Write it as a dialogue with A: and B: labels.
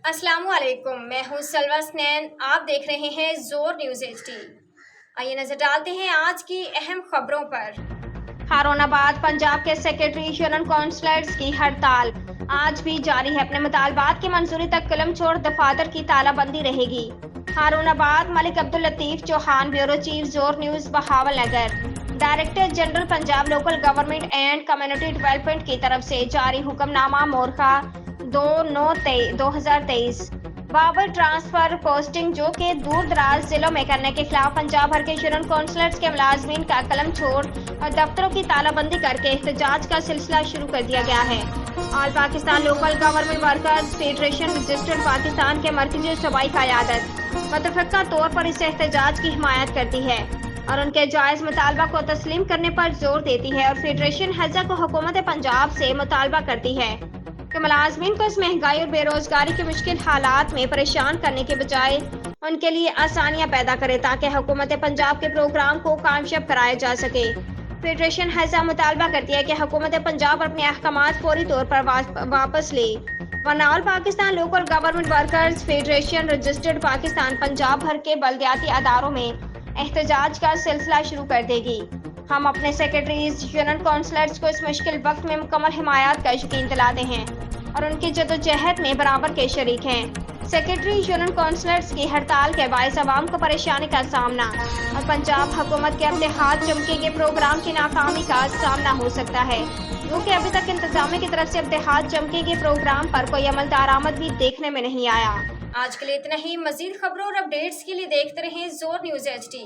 A: السلام علیکم، میں ہوں سلوہ سنین، آپ دیکھ رہے ہیں زور نیوز HD۔ آئیے نظر ڈالتے ہیں آج کی اہم خبروں پر۔
B: ہارون آباد پنجاب کے سیکرٹری یونین کونسلرز کی ہڑتال آج بھی جاری ہے۔ اپنے مطالبات کی منظوری تک قلم چھوڑ دفاتر کی تالہ بندی رہے گی۔ ہارون آباد ملک عبداللطیف چوہان، بیورو چیف، زور news, Bahawal Nagar. Director general Punjab local government and community development کی طرف سے جاری حکم نامہ مورخہ 2/9/2023 بابر ٹرانسفر پوسٹنگ جو کہ دور دراز ضلعوں میں کرنے کے خلاف پنجاب بھر کے یونین کونسلرز کے ملازمین کا قلم چھوڑ اور دفتروں کی تالہ بندی کر کے احتجاج کا سلسلہ شروع کر دیا گیا ہے۔ All Pakistan local government workers federation registered Pakistan کے مرکزی صوبائی قیادت متفقہ طور پر اس احتجاج کی حمایت کرتی ہے اور ان کے جائز مطالبہ کو تسلیم کرنے پر زور دیتی ہے، اور فیڈریشن ہزہ کو حکومت پنجاب سے مطالبہ کرتی ہے کہ ملازمین کو اس مہنگائی اور بے روزگاری کے مشکل حالات میں پریشان کرنے کے بجائے ان کے لیے آسانیاں پیدا کرے تاکہ حکومت پنجاب کے پروگرام کو کامیاب کرایا جا سکے۔ فیڈریشن ہزہ مطالبہ کرتی ہے کہ حکومت پنجاب اپنے احکامات فوری طور پر واپس لے، ورنہ all Pakistan local government workers federation registered Pakistan Punjab بھر کے بلدیاتی اداروں میں احتجاج کا سلسلہ شروع کر دے گی۔ ہم اپنے سیکرٹریز یونین کونسلرز کو اس مشکل وقت میں مکمل حمایت کا یقین دلاتے ہیں اور ان کی جدوجہد میں برابر کے شریک ہیں۔ سیکرٹری یونین کونسلرز کی ہڑتال کے باعث عوام کو پریشانی کا سامنا اور پنجاب حکومت کے اتحاد چمکے کے پروگرام کی ناکامی کا سامنا ہو سکتا ہے، کیونکہ ابھی تک انتظامیہ کی طرف سے اتحاد چمکے کے پروگرام پر کوئی عمل درآمد بھی دیکھنے میں نہیں آیا۔
A: آج کے لیے اتنا ہی۔ مزید خبروں اور اپڈیٹس کے لیے دیکھتے رہیں زور نیوز HD۔